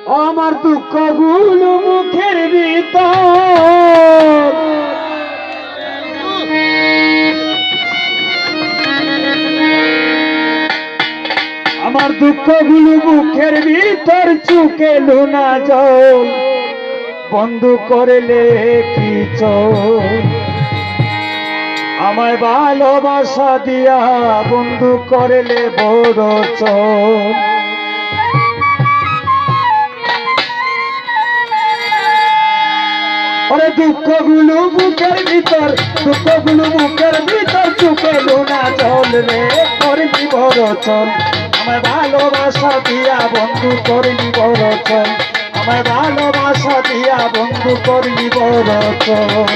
আমার দুঃখগুলো মুখের ভিতর আমার দুঃখগুলো মুখের ভিতর চুকে লুনা জল বন্ধু করলে কি চল আমায় ভালোবাসা দিয়া বন্ধু করলে বড় চল ওরে দুঃখগুলো মুখের ভিতর চুকে লুনা জল রে করবি বড় চল আমায় ভালোবাসা দিয়া বন্ধু করবি বড় চল আমায় ভালোবাসা দিয়া বন্ধু করবি বড় চল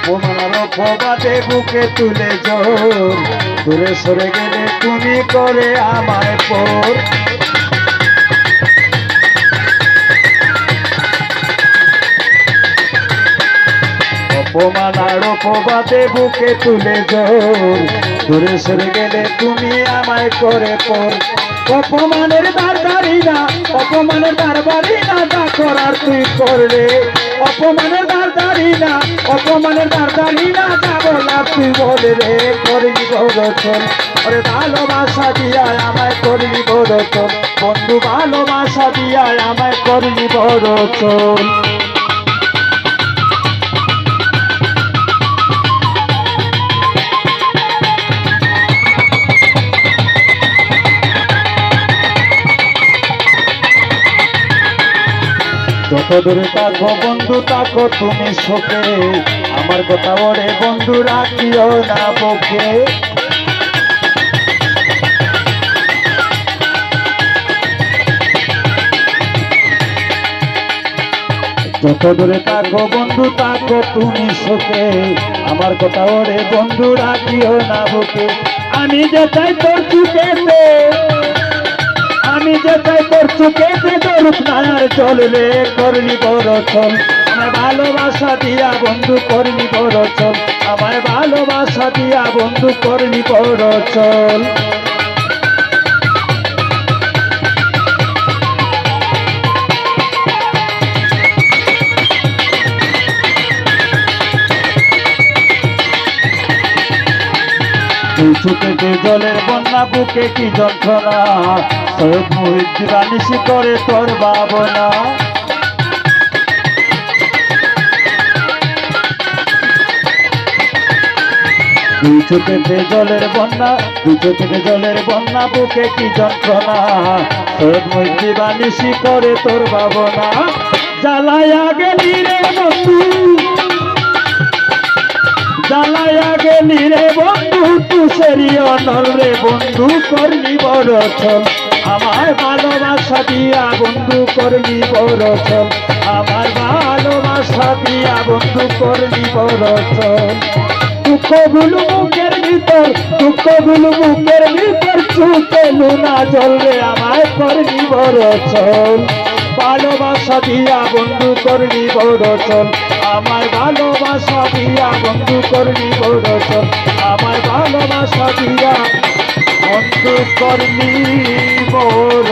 অপমানার অপবাদে বুকে তুলে জোর দূরে সরে গেলে তুমি করে আমায় পর অপমানার অপবাদে বুকে তুলে জোর দূরে সরে গেলে তুমি আমায় করে পর অপমানের দাঁড়ারি না যা করার তুই করলে অপমানের দাঁড়ারি না যা বলার তুই বলে রে করবি বড় চল ওরে ভালোবাসা দিয়া আমায় করবি বড় চল বন্ধু ভালোবাসা দিয়া আমায় করবি বড় চল যত দূরে থাকো বন্ধু থাকো তুমি সুখে আমার কথা ওরে বন্ধু রাখিও না বুকে যত দূরে থাকো বন্ধু থাকো তুমি সুখে আমার কথা ওরে বন্ধু রাখিও না বুকে আমি যে চাই তোর চুকেতে দরুদ নায়ার চললে করলি বড় চল আমায় ভালোবাসা দিয়া বন্ধু করলি বড় চল আমায় ভালোবাসা দিয়া বন্ধু করলি বড় চল চুকেতে জলের বন্যা বুকে কি যন্ত্রণা সৈয়দ মুহিউদ্দিন বানিশি করে তোর ভাবনা দুই চোখেতে জলের বন্যা বুকে কি যন্ত্রণা সৈয়দ মুহিউদ্দিন বানিশি করে তোর ভাবনা জ্বালায়া গেলি রে বন্ধু তুষেরি অনল রে বন্ধু করলি বড় চল আমায় ভালোবাসা দিয়া বন্ধু করলি বড় চল আমার ভালোবাসা দিয়া বন্ধু করলি বড় চল দুঃখগুলো মুখের ভিতর চুকে লুনা জল রে আমায় করলি বড় চল ভালোবাসা দিয়া বন্ধু করলি বড় চল আমার ভালোবাসা দিয়া বন্ধু করলি বড় চল আমার ভালোবাসা দিয়া বন্ধু করলি বড়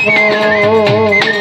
চল